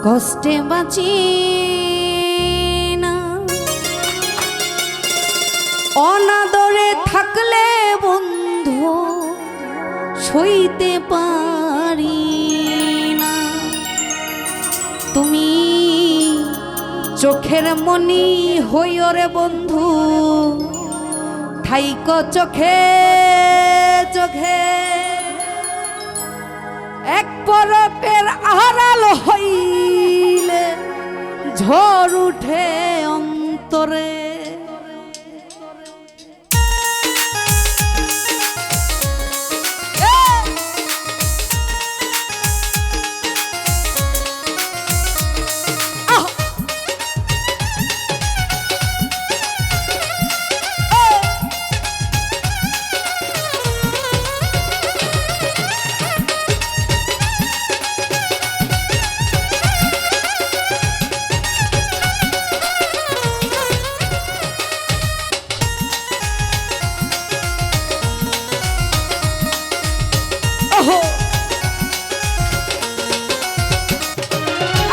কষ্টে বাঁচি না, অনাদরে থাকলে বন্ধু সইতে পারি না। তুমি চোখের মনি হইও রে বন্ধু, থাইক চোখে চোখে, এক পরকের আড়াল হইলে ঝড় উঠে অন্তরে।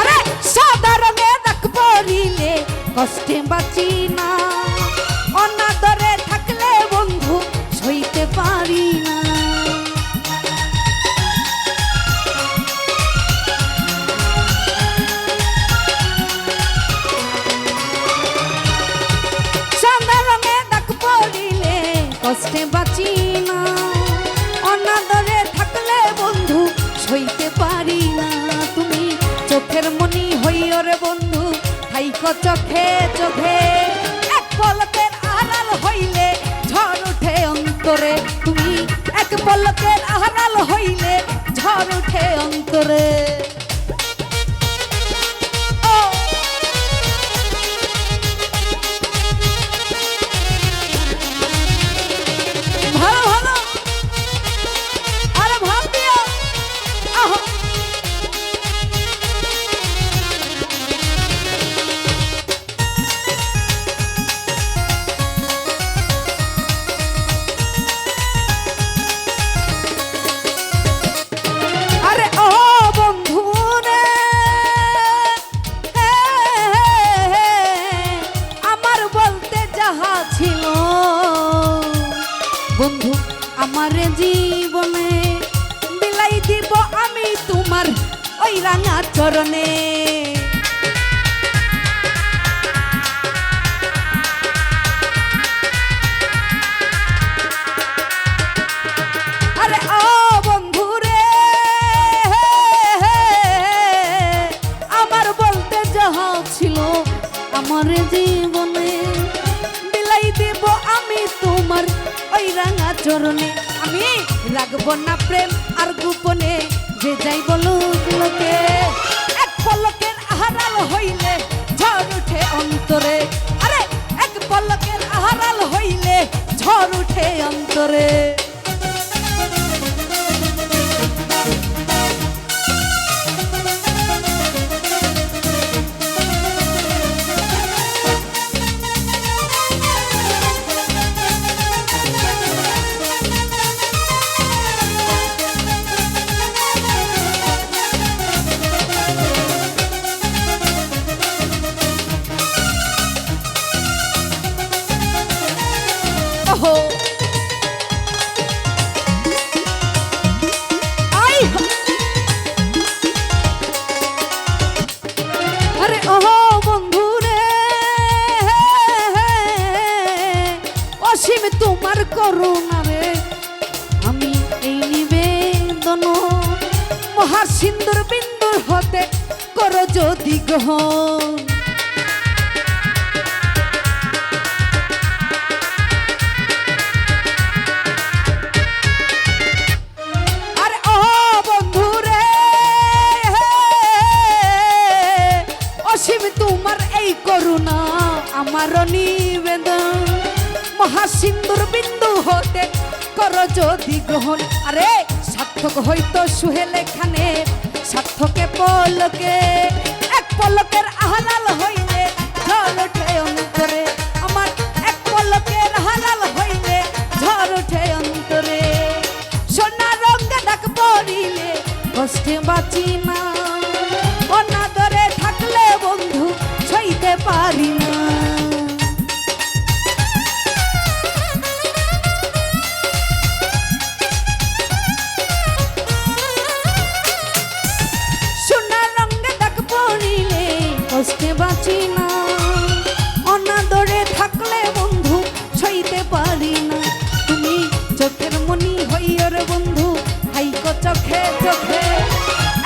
আরে সাদা রঙের রাখ পরিলে কষ্টে বাঁচি না, অনাদরে থাকলে বন্ধু সইতে পারি না। সাদা রঙের রাখ পরিলে কষ্টে বাঁচি না, অনাদরে থাকলে বন্ধু সইতে পারি না। তুমি চোখের মনি হইও রে বন্ধু, থাইক চোখে চোখে, এক পলকের আড়াল হইলে ঝড় উঠে অন্তরে। তুমি এক পলকের আড়াল হইলে ঝড় উঠে অন্তরে। ভালো ভালো, আরে ভাব দিও। আহ আরে ও বন্ধু রে, আমার বলতে যাহা ছিল বন্ধু আমার জীবনে, বিলাই দিব আমি তোমার ওই রাঙা চরণে। আরে ও বন্ধু রে, আমার বলতে যাহা ছিল আমার জীবনে, বিলাই দিব আমি তোমার ওই রাঙা চরণে। আমি রাখবো না প্রেম আর গোপনে, যে যাই বলুক লোকে। এক পলকের আড়াল হইলে ঝড় উঠে অন্তরে। আরে এক পলকের আড়াল হইলে ঝড় উঠে অন্তরে। আরে ও বন্ধু রে, অসীম তোমার করুণা রে, আমি এই নিবেদন মহাসিন্দুর বিন্দুর হতে করো যদি গ্রহণ। তোমার এই করুণা আমার নিবেদন, মহাসিন্দুর বিন্দু হতে করো যদি গ্রহণ। আরে সার্থক হইতো সুহেল এখানে, সার্থকে পলকে, এক পলকের আড়াল হইলে ঝড় ওঠে অন্তরে। আমার এক পলকের আড়াল হইলে ঝড় ওঠে অন্তরে। সোনা রঙে ডাক পড়িলে কষ্টে বাঁচি না, অনাদরে কষ্টে বাঁচি না, অনাদরে থাকলে বন্ধু সইতে পারি না। তুমি চোখের মনি হইও রে বন্ধু, হাইকো চোখে চোখে,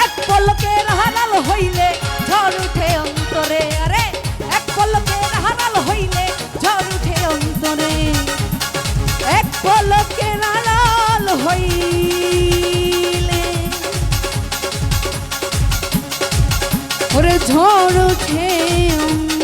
এক পলকের হারাল হইলে ঝড় উঠে অন্তরে। আরে এক পলকের হারাল হইলে ঝড় উঠে অন্তরে, এক পলকের হারাল হইলে ওরে ঝড় উঠে অন্তরে।